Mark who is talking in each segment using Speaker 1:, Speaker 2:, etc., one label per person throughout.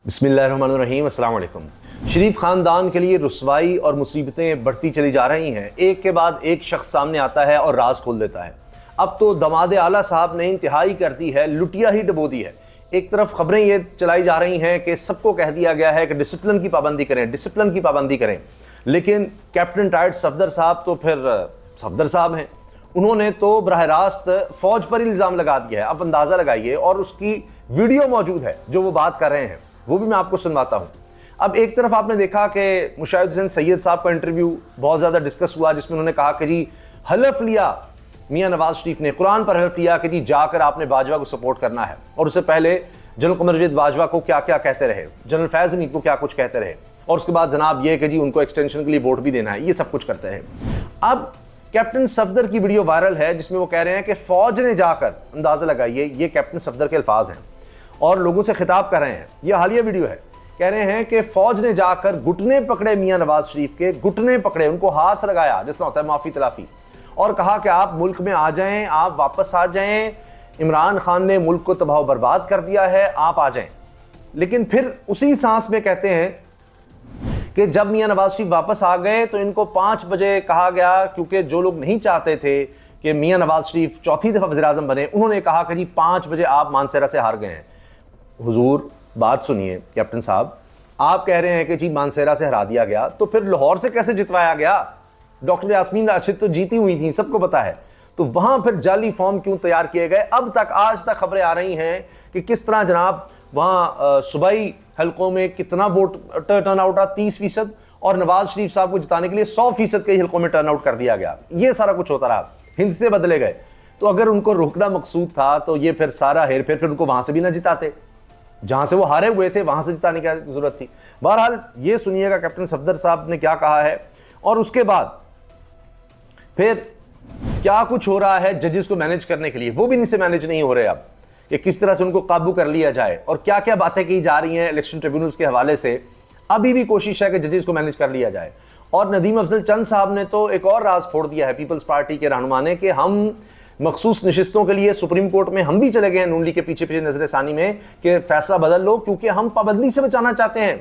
Speaker 1: बिस्मिल्लाहिर्रहमानिर्रहीम, अस्सलाम वालेकुम। शरीफ ख़ानदान के लिए रुसवाई और मुसीबतें बढ़ती चली जा रही हैं। एक के बाद एक शख्स सामने आता है और राज खोल देता है। अब तो दमाद आला साहब ने इंतहाई कर दी है, लुटिया ही डबो दी है। एक तरफ खबरें ये चलाई जा रही हैं कि सबको कह दिया गया है कि डिसिप्लिन की पाबंदी करें, डिसिप्लिन की पाबंदी करें, लेकिन कैप्टन टाइट सफदर साहब तो फिर सफदर साहब हैं। उन्होंने तो बरह रास्त फ़ौज पर इल्ज़ाम लगा दिया है। अब अंदाज़ा लगाइए, और उसकी वीडियो मौजूद है जो वो बात कर रहे हैं, वो भी मैं आपको सुनवाता हूं। अब एक तरफ आपने देखा कि मुशाहिद हुसैन सैयद साहब का इंटरव्यू बहुत ज़्यादा डिस्कस हुआ, जिसमें उन्होंने कहा कि जी हलफ लिया, मियां नवाज शरीफ ने कुरान पर हलफ लिया कि जी जाकर आपने बाजवा को सपोर्ट करना है। और उससे पहले जनरल कमर जावेद बाजवा को क्या क्या कहते रहे, जनरल फैज़ हमीद को क्या कुछ कहते रहे, और उसके बाद जनाब ये कि जी उनको एक्सटेंशन के लिए वोट भी देना है, ये सब कुछ करते हैं। अब कैप्टन सफदर की वीडियो वायरल है जिसमें वो कह रहे हैं कि फौज ने जाकर, अंदाज़ा लगाइए, ये कैप्टन सफदर के अल्फाज हैं और लोगों से खिताब कर रहे हैं, यह हालिया वीडियो है। कह रहे हैं कि फौज ने जाकर घुटने पकड़े मियां नवाज शरीफ के, घुटने पकड़े, उनको हाथ लगाया जिसमें होता है माफी तलाफी, और कहा कि आप मुल्क में आ जाएं, आप वापस आ जाएं, इमरान खान ने मुल्क को तबाह बर्बाद कर दिया है, आप आ जाएं। लेकिन फिर उसी सांस में कहते हैं कि जब मियां नवाज शरीफ वापस आ गए तो इनको 5 बजे कहा गया, क्योंकि जो लोग नहीं चाहते थे कि मियां नवाज शरीफ चौथी दफा वज़ीर-ए-आज़म बने, उन्होंने कहा कि जी 5 बजे आप मानसेरा से हार गए हैं। हुजूर बात सुनिए कैप्टन साहब, आप कह रहे हैं कि जी मानसेरा से हरा दिया गया, तो फिर लाहौर से कैसे जितवाया गया? डॉक्टर यास्मीन राशिद तो जीती हुई थी, सबको पता है। तो वहां फिर जाली फॉर्म क्यों तैयार किए गए? अब तक, आज तक खबरें आ रही हैं कि किस तरह जनाब वहां सूबाई हलकों में कितना वोट टर्न आउट रहा, 30%, और नवाज शरीफ साहब को जिताने के लिए 100% के हलकों में टर्न आउट कर दिया गया। ये सारा कुछ होता रहा, हिंद से बदले गए। तो अगर उनको रोकना मकसूद था तो ये फिर सारा हेर फेर, फिर उनको वहां से भी ना जिताते, जहां से वो हारे हुए थे वहां से जिताने की जरूरत थी। बहरहाल ये सुनिएगा कैप्टन सफदर साहब ने क्या कहा है, और उसके बाद फिर क्या कुछ हो रहा है जजेस को मैनेज करने के लिए। वो भी इनसे मैनेज नहीं हो रहे अब, कि किस तरह से उनको काबू कर लिया जाए, और क्या क्या बातें की जा रही हैं इलेक्शन ट्रिब्यूनल्स के हवाले से। अभी भी कोशिश है कि जजेस को मैनेज कर लिया जाए। और नदीम अफजल चंद साहब ने तो एक और राज फोड़ दिया है पीपल्स पार्टी के रहनुमा ने, कि हम मखसूस नशिस्तों के लिए सुप्रीम कोर्ट में हम भी चले गए हैं नून लीग के पीछे पीछे नजर सानी में, कि फैसला बदल लो, क्योंकि हम पाबंदी से बचाना चाहते हैं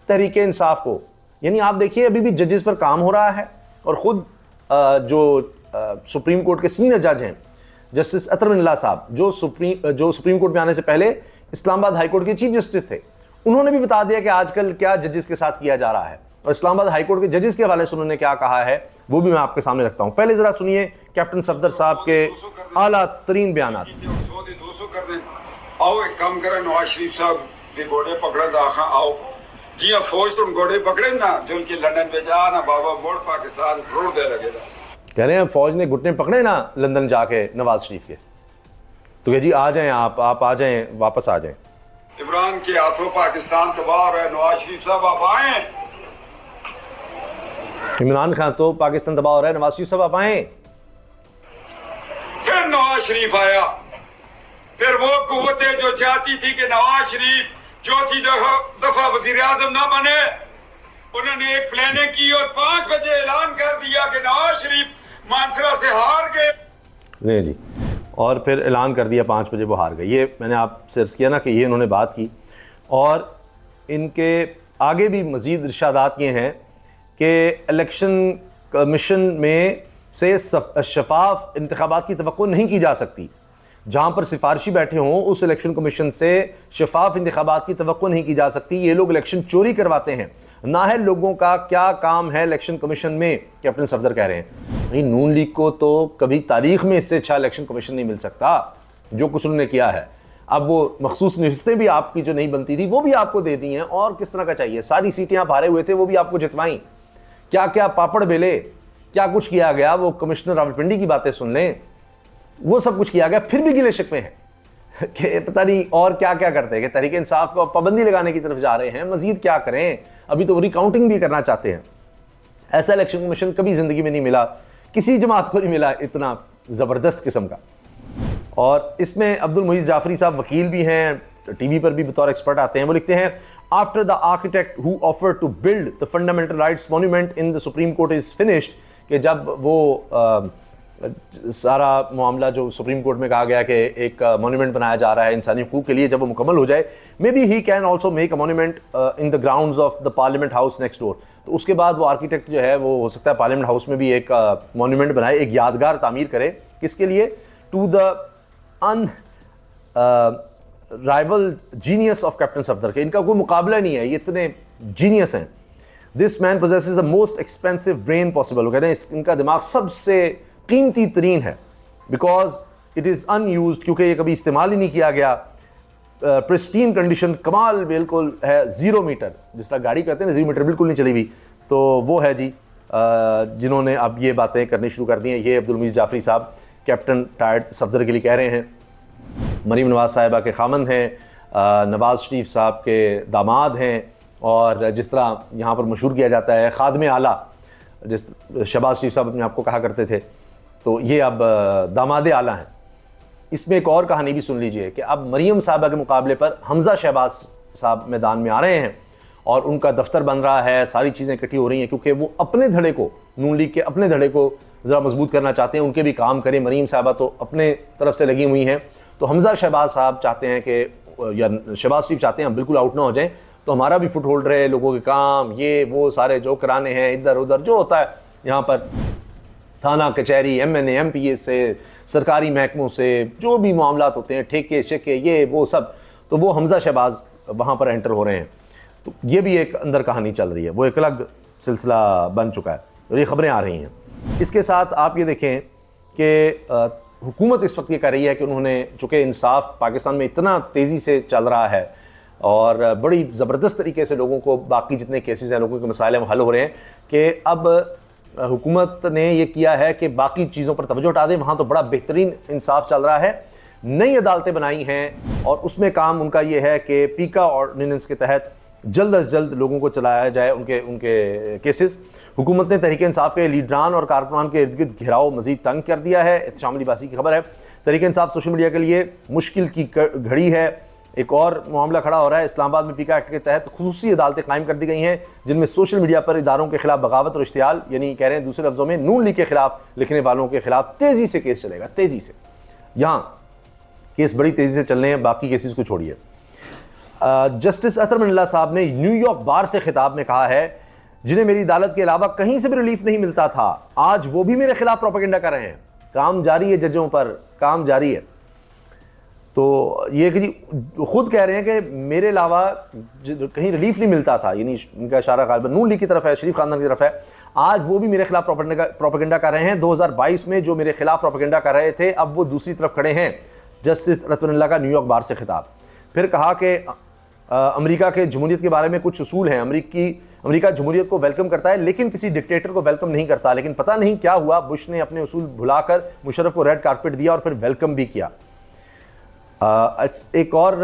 Speaker 1: तहरीक इंसाफ को। यानी आप देखिए अभी भी जजेस पर काम हो रहा है, और खुद जो सुप्रीम कोर्ट के सीनियर जज हैं जस्टिस अतर मिल्ला साहब, जो सुप्रीम कोर्ट में आने से पहले इस्लामाबाद हाई कोर्ट के चीफ जस्टिस थे, उन्होंने भी बता दिया कि आजकल क्या जजेस के साथ किया जा रहा है। और इस्लामाबाद हाई कोर्ट के जजेस के हवाले से उन्होंने क्या कहा है वो भी मैं आपके सामने रखता हूं। पहले जरा सुनिए कैप्टन सफदर साहब के आला तरीन बयान।
Speaker 2: आओ एक काम करें, नवाज शरीफ साहब के घोड़े पकड़े दाखा आओ जी, फौज तुम घोड़े पकड़े ना, जो उनकी लंदन भेजा ना, बाबा बोर्ड पाकिस्तान रोड दे लगेगा। कह रहे हैं फौज ने घुटने पकड़े ना लंदन जाके नवाज शरीफ के, तो कह जी आ जाएं, आप आ जाएं, वापस आ जाएं। इमरान के हाथों पाकिस्तान तबाह हो रहा है, नवाज शरीफ साहब आप आए। इमरान खान तो पाकिस्तान तबाह हो रहा है, नवाज शरीफ साहब आप आए। फिर नवाज शरीफ आया, फिर वो कुव्वतें जो चाहती थी कि नवाज शरीफ चौथी दफा वज़ीर-ए-आज़म ना बने, उन्होंने एक प्लानिंग की और 5 बजे ऐलान कर दिया कि नवाज शरीफ मानसरा से हार गए। नहीं जी, और फिर ऐलान कर दिया 5 बजे वो हार गए। ये मैंने आपसे अर्ज़ किया ना कि ये इन्होंने बात की, और इनके आगे भी मज़ीद इरशादात ये हैं कि इलेक्शन कमीशन में से शफाफ इंतखाबात की तवक्को नहीं की जा सकती। जहाँ पर सिफारशी बैठे हों उस इलेक्शन कमीशन से शफाफ इंतखाबात की तवक्को नहीं की जा सकती। ये लोग इलेक्शन चोरी करवाते हैं, ना है लोगों का क्या काम है इलेक्शन कमीशन में, कैप्टन सफदर कह रहे हैं। भाई नून लीग को तो कभी तारीख में इससे अच्छा इलेक्शन कमीशन नहीं मिल सकता जो कुछ उन्होंने किया है। अब वो मखसूस नशिस्तें भी आपकी जो नहीं बनती थी वो भी आपको दे दी हैं, और किस तरह का चाहिए, सारी सीटें आप हारे हुए थे वो भी आपको जितवाई, क्या क्या पापड़ बेले, क्या कुछ किया गया, वो कमिश्नर रावलपिंडी की बातें सुन लें, वो सब कुछ किया गया। फिर भी गिले शिकवे हैं कि पता नहीं और क्या क्या करते हैं, कि तहरीक इंसाफ को पाबंदी लगाने की तरफ जा रहे हैं, मजीद क्या करें, अभी तो रिकाउंटिंग भी करना चाहते हैं। ऐसा इलेक्शन कमीशन कभी जिंदगी में नहीं मिला, किसी जमात को नहीं मिला इतना ज़बरदस्त किस्म का। और इसमें अब्दुल मुईज़ जाफरी साहब वकील भी हैं, टीवी पर भी बतौर एक्सपर्ट आते हैं। वो लिखते हैं, after the architect who offered to build the fundamental rights monument in the Supreme Court is finished, कि जब वो
Speaker 1: सारा मामला जो सुप्रीम कोर्ट में कहा गया कि एक मॉन्यूमेंट बनाया जा रहा है इंसानी हकूक़ के लिए, जब वो मुकम्मल हो जाए may be he can also make a monument in the grounds of the parliament house next door. तो उसके बाद वो आर्किटेक्ट जो है वो हो सकता है पार्लियामेंट हाउस में भी एक मॉन्यूमेंट बनाए, एक यादगार तामीर करे। किसके लिए? To the unrivalled genius of Captain Safdar के। इनका कोई मुकाबला नहीं है, ये इतने जीनियस हैं। This man possesses the most expensive brain possible. वो कहते हैं इनका दिमाग सबसे कीमती तरीन है, बिकॉज इट इज़ अनयूज्ड, क्योंकि ये कभी इस्तेमाल ही नहीं किया गया। प्रिस्टीन कंडीशन, कमाल बिल्कुल है, 0 मीटर, जिस तरह गाड़ी कहते हैं ना 0 मीटर, बिल्कुल नहीं चली हुई, तो वो है जी जिन्होंने अब ये बातें करनी शुरू कर दी हैं। ये अब्दुल मुईज़ जाफरी साहब कैप्टन टायर्ड सफदर के लिए कह रहे हैं। मरीम नवाज़ साहिबा के खामंद हैं, नवाज़ शरीफ साहब के दामाद हैं, और जिस तरह यहाँ पर मशहूर किया जाता है खादमे आला, जिस शहबाज शरीफ साहब अपने आपको कहा करते थे, तो ये अब दामाद आला हैं। इसमें एक और कहानी भी सुन लीजिए कि अब मरीम साहबा के मुकाबले पर हमज़ा शहबाज साहब मैदान में आ रहे हैं और उनका दफ्तर बन रहा है, सारी चीज़ें इकट्ठी हो रही हैं, क्योंकि वो अपने धड़े को, नून लीग के अपने धड़े को ज़रा मजबूत करना चाहते हैं, उनके भी काम करें। मरीम साहबा तो अपने तरफ से लगी हुई हैं, तो हमज़ा शहबाज साहब चाहते हैं कि, या शहबाज शरीफ चाहते हैं हम बिल्कुल आउट ना हो जाएं, तो हमारा भी फुट होल्ड रहे, लोगों के काम ये वो सारे जो कराने हैं, इधर उधर जो होता है यहाँ पर थाना कचहरी, MNA MPA से, सरकारी महकमों से जो भी मामलात होते हैं, ठेके शेके ये वो सब, तो वो हमज़ा शहबाज वहाँ पर एंटर हो रहे हैं। तो ये भी एक अंदर कहानी चल रही है, वो एक अलग सिलसिला बन चुका है और ये खबरें आ रही हैं। इसके साथ आप ये देखें कि हुकूमत इस वक्त ये कर रही है कि उन्होंने, चूँकि इंसाफ पाकिस्तान में इतना तेज़ी से चल रहा है और बड़ी ज़बरदस्त तरीके से लोगों को, बाकी जितने केसेस हैं, लोगों के मसाइल हैं, हल हो रहे हैं, कि अब हुकूमत ने ये किया है कि बाकी चीज़ों पर तवज्जो हटा दें, वहाँ तो बड़ा बेहतरीन इंसाफ चल रहा है। नई अदालतें बनाई हैं और उसमें काम उनका ये है कि पीका ऑर्डिनेंस के तहत जल्द अज जल्द लोगों को चलाया जाए उनके केसेस। हुकूमत ने तहरीक इंसाफ के लीडरान और कारकुनान के इर्द गिर्द घेराव मजीद तंग कर दिया है। एहतशाम लिबासी की खबर है। तहरीक इंसाफ सोशल मीडिया के लिए मुश्किल की घड़ी है। एक और मामला खड़ा हो रहा है। इस्लामाबाद में पीका एक्ट के तहत खुसूसी अदालतें कायम कर दी गई हैं, जिनमें सोशल मीडिया पर इदारों के खिलाफ बगावत और इश्तियाल, यानी कह रहे हैं दूसरे लफ्जों में नून लीग के खिलाफ लिखने वालों के खिलाफ तेज़ी से केस चलेगा। तेज़ी से यहाँ केस बड़ी तेज़ी से चलने हैं, बाकी केसेस को छोड़िए। जस्टिस अतर मनिल्ला साहब ने न्यूयॉर्क बार से खिताब में कहा है, जिन्हें मेरी अदालत के अलावा कहीं से भी रिलीफ नहीं मिलता था, आज वो भी मेरे खिलाफ प्रोपेगेंडा कर रहे हैं। काम जारी है, जजों पर काम जारी है। तो ये कि जी खुद कह रहे हैं कि मेरे अलावा कहीं रिलीफ नहीं मिलता था, यानी इनका इशारा गालिबन नून लीग की तरफ है, शरीफ खानदान की तरफ है। आज वो भी मेरे खिलाफ प्रोपेगेंडा कर रहे हैं। 2022 में जो मेरे खिलाफ प्रोपेगेंडा कर रहे थे, अब वो दूसरी तरफ खड़े हैं। जस्टिस अतर मनिल्ला का न्यूयॉर्क बार से खिताब। फिर कहा कि अमेरिका के जमहूरियत के बारे में कुछ उसूल हैं। अमेरिका जमहूरियत को वेलकम करता है, लेकिन किसी डिक्टेटर को वेलकम नहीं करता। लेकिन पता नहीं क्या हुआ, बुश ने अपने उसूल भुलाकर मुशर्रफ को रेड कारपेट दिया और फिर वेलकम भी किया। एक और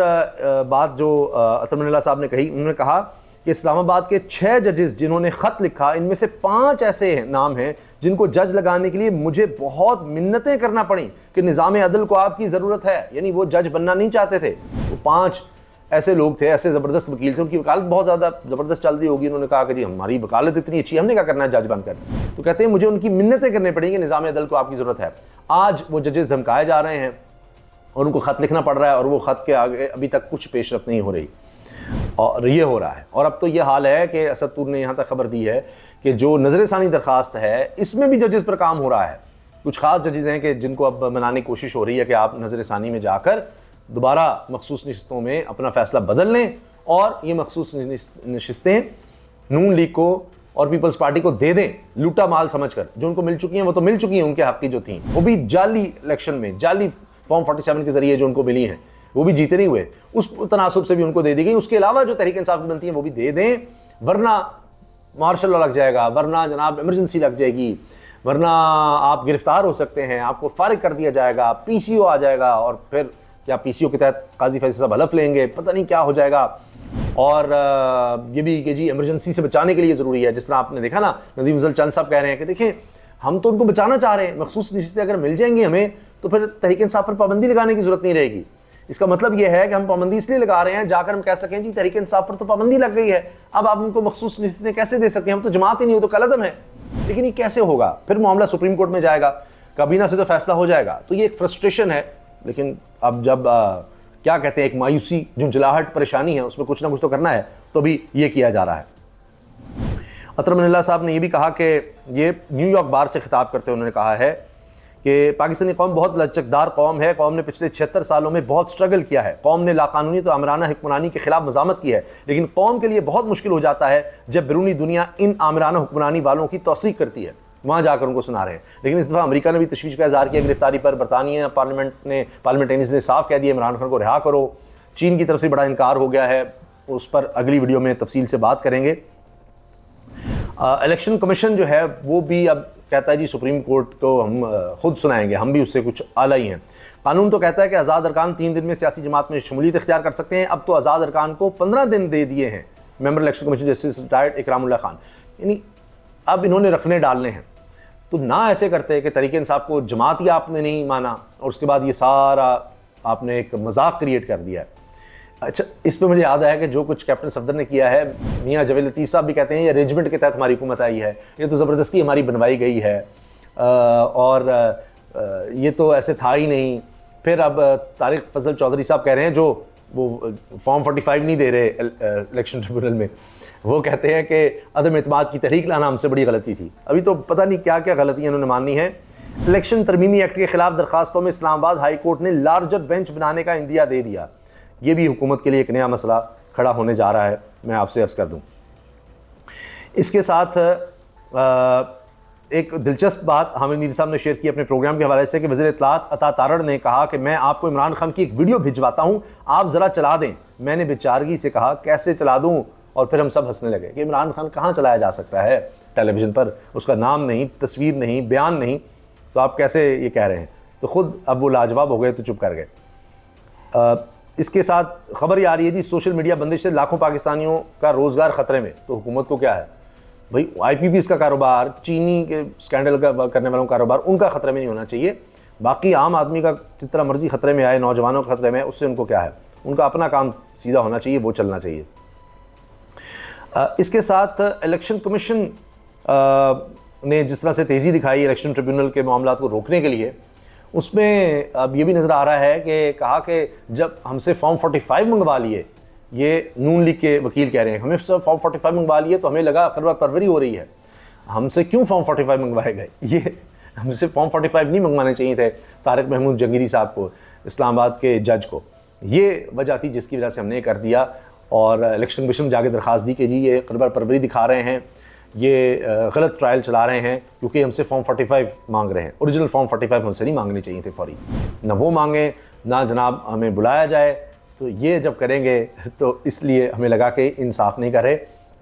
Speaker 1: बात जो अतर मनिल्ला साहब ने कही, उन्होंने कहा कि इस्लामाबाद के 6 जजेस जिन्होंने ख़त लिखा, इनमें से 5 ऐसे नाम हैं जिनको जज लगाने के लिए मुझे बहुत मिन्नतें करना पड़ी कि निज़ाम अदल को आपकी ज़रूरत है। यानी वो जज बनना नहीं चाहते थे। वो 5 ऐसे लोग थे, ऐसे ज़बरदस्त वकील थे, उनकी वकालत बहुत ज़्यादा ज़बरदस्त चल रही होगी। उन्होंने कहा कि जी हमारी वकालत इतनी अच्छी, हमने क्या करना है जज बनकर। तो कहते हैं मुझे उनकी मिन्नतें करनी पड़ी कि निज़ाम अदल को आपकी ज़रूरत है। आज वो जजेस धमकाए जा रहे हैं और उनको ख़त लिखना पड़ रहा है, और वो ख़त के आगे अभी तक कुछ पेशरफ नहीं हो रही, और ये हो रहा है। और अब तो ये हाल है कि असद तूर ने यहाँ तक खबर दी है कि जो नज़र-ए-सानी दरख्वास्त है, इसमें भी जजेस पर काम हो रहा है। कुछ ख़ास जजेस हैं कि जिनको अब मनाने की कोशिश हो रही है कि आप नज़र-ए-सानी में जाकर दोबारा मखसूस नशिस्तों में अपना फ़ैसला बदल लें, और ये मखसूस नशिस्तें नून लीग को और पीपल्स पार्टी को दे दें, लूटा माल समझकर। जो उनको मिल चुकी हैं वो तो मिल चुकी हैं, उनके हक़ की जो थी, वो भी जाली इलेक्शन में, जाली फॉर्म 47 के जरिए जो उनको मिली हैं, वो भी जीते नहीं हुए, उस तनासुब से भी उनको दे दी गई। उसके अलावा जो तहरीक इंसाफ की बनती है वो भी दे दें, वरना मार्शल लॉ लग जाएगा, वरना जनाब इमरजेंसी लग जाएगी, वरना आप गिरफ्तार हो सकते हैं, आपको फारिग कर दिया जाएगा, PCO आ जाएगा, और फिर क्या PCO के तहत काजी फैसल साहब हलफ लेंगे, पता नहीं क्या हो जाएगा। और ये भी कि जी इमरजेंसी से बचाने के लिए ज़रूरी है। जिस तरह आपने देखा ना, नदीम अफजल चंद साहब कह रहे हैं कि देखें हम तो उनको बचाना चाह रहे हैं, मखसूस नशिस्तें अगर मिल जाएंगी हमें तो फिर तहरीक इंसाफ पर पाबंदी लगाने की जरूरत नहीं रहेगी। इसका मतलब यह है कि हम पाबंदी इसलिए लगा रहे हैं जाकर हम कह सकें जी तहरीक इंसाफ पर तो पाबंदी लग गई है, अब आप उनको मखसूस नशिस्तें कैसे दे सकते हैं, हम तो जमात ही नहीं हो तो कलअदम है। लेकिन ये कैसे होगा? फिर मामला सुप्रीम कोर्ट में जाएगा। काबीना से तो फैसला हो जाएगा। तो ये एक फ्रस्ट्रेशन है, लेकिन अब जब क्या कहते हैं, एक मायूसी, झुंझलाहट, परेशानी है, उसमें कुछ ना कुछ तो करना है, तो भी ये किया जा रहा है। अतर मनिल्ला साहब ने यह भी कहा कि ये न्यूयॉर्क बार से खिताब करते हुए उन्होंने कहा है कि पाकिस्तानी कौम बहुत लचकदार कौम है, कौम ने पिछले 76 सालों में बहुत स्ट्रगल किया है, कौम ने लाकानूनी तो आमराना हुक्मरानी के खिलाफ मज़ामत की है, लेकिन कौम के लिए बहुत मुश्किल हो जाता है जब बैरूनी दुनिया इन आमराना हुक्मरानी वालों की तौसीक करती है, वहाँ जाकर उनको सुना रहे हैं। लेकिन इस दफ़ा अमेरिका ने भी तशवीश का इज़हार किया गिरफ्तारी पर। बरतानिया पार्लियामेंटेरियंस ने साफ कह दिया इमरान खान को रिहा करो। चीन की तरफ से बड़ा इनकार हो गया है, उस पर अगली वीडियो में तफसील से बात करेंगे। इलेक्शन कमीशन जो है वो भी अब कहता है जी सुप्रीम कोर्ट को हम खुद सुनाएंगे, हम भी उससे कुछ आला ही हैं। कानून तो कहता है कि आज़ाद अरकान 3 दिन में सियासी जमात में शमूलियत इख्तियार कर सकते हैं, अब तो आज़ाद अरकान को 15 दिन दे दिए हैं member election commission justice retired Ikramullah Khan, यानी अब इन्होंने रखने डालने हैं। तो ना ऐसे करते कि तरीके इंसाफ को जमात ही आपने नहीं माना और उसके बाद ये सारा आपने एक मजाक क्रिएट कर दिया है। अच्छा, इस पर मुझे याद आया कि जो कुछ कैप्टन सफदर ने किया है, मियाँ जवेद लतीफ़ साहब भी कहते हैं ये अरेंजमेंट के तहत हमारी हुकूमत आई है, ये तो ज़बरदस्ती हमारी बनवाई गई है और ये तो ऐसे था ही नहीं। फिर अब तारिक फजल चौधरी साहब कह रहे हैं, जो वो फॉर्म 45 नहीं दे रहे इलेक्शन ट्रिब्यूनल में, वो कहते हैं कि अदम एतमाद की तहरीक लाना हमसे बड़ी गलती थी। अभी तो पता नहीं क्या क्या गलतियाँ इन्होंने माननी है। इलेक्शन तरमीमी एक्ट के खिलाफ दरखास्तों में इस्लामाबाद हाई कोर्ट ने लार्जर बेंच बनाने का इंदिया दे दिया। ये भी हुकूमत के लिए एक नया मसला खड़ा होने जा रहा है, मैं आपसे अर्ज़ कर दूं। इसके साथ एक दिलचस्प बात हामिद मीर साहब ने शेयर की अपने प्रोग्राम के हवाले से कि वज़ीर इत्तलात अता तारड़ ने कहा कि मैं आपको इमरान खान की एक वीडियो भिजवाता हूँ, आप ज़रा चला दें। मैंने बेचारगी से कहा कैसे चला दूँ, और फिर हम सब हंसने लगे कि इमरान खान कहाँ चलाया जा सकता है टेलीविज़न पर, उसका नाम नहीं, तस्वीर नहीं, बयान नहीं, तो आप कैसे ये कह रहे हैं। तो ख़ुद अब वो लाजवाब हो गए तो चुप कर गए। इसके साथ खबर ये आ रही है जी सोशल मीडिया बंदिश से लाखों पाकिस्तानियों का रोज़गार ख़तरे में। तो हुकूमत को क्या है भाई, IPPs का कारोबार, चीनी के स्कैंडल का करने वालों का कारोबार, उनका ख़तरे में नहीं होना चाहिए। बाकी आम आदमी का जितना मर्जी ख़तरे में आए, नौजवानों का ख़तरे में, उससे उनको क्या है, उनका अपना काम सीधा होना चाहिए, वो चलना चाहिए। इसके साथ इलेक्शन कमीशन ने जिस तरह से तेज़ी दिखाई इलेक्शन ट्रिब्यूनल के मामलों को रोकने के लिए, उसमें अब ये भी नज़र आ रहा है कि कहा कि जब हमसे फॉर्म 45 मंगवा लिए, ये नून लीग के वकील कह रहे हैं, हमें फॉर्म 45 मंगवा लिए तो हमें लगा करवा परवरी हो रही है, हमसे क्यों फॉर्म 45 मंगवाए गए। ये हमसे फॉर्म 45 नहीं मंगवाने चाहिए थे तारिक महमूद जंगीरी साहब को, इस्लामाबाद के जज को। ये वजह थी जिसकी वजह से हमने कर दिया। और इलेक्शन कमीशन जाके दरख्वास्त दी कि जी ये करवा परवरी दिखा रहे हैं, ये गलत ट्रायल चला रहे हैं, क्योंकि हमसे फॉर्म 45 मांग रहे हैं। ओरिजिनल फॉर्म 45 हमसे नहीं मांगने चाहिए थे फौरी, ना वो मांगे ना जनाब हमें बुलाया जाए। तो ये जब करेंगे तो इसलिए हमें लगा कि इंसाफ नहीं कर रहे।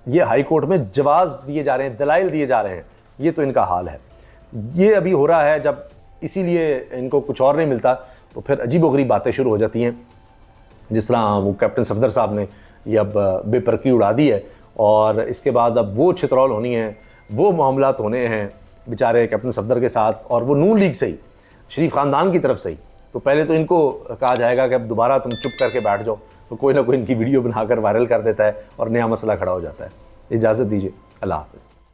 Speaker 1: ये हाई कोर्ट में जवाज़ दिए जा रहे हैं, दलाइल दिए जा रहे हैं, ये तो इनका हाल है। ये अभी हो रहा है जब इसीलिए इनको कुछ और नहीं मिलता तो फिर अजीबोगरीब बातें शुरू हो जाती हैं। जिस तरह वो कैप्टन सफदर साहब ने ये अब बेपरकी उड़ा दी है, और इसके बाद अब वो छितरौल होनी है, वो मामलात होने हैं बेचारे कैप्टन सफदर के साथ, और वो नून लीग से ही, शरीफ ख़ानदान की तरफ से ही। तो पहले तो इनको कहा जाएगा कि अब दोबारा तुम चुप करके बैठ जाओ, तो कोई ना कोई इनकी वीडियो बनाकर वायरल कर देता है और नया मसला खड़ा हो जाता है। इजाज़त दीजिए, अल्लाह हाफ़िज़।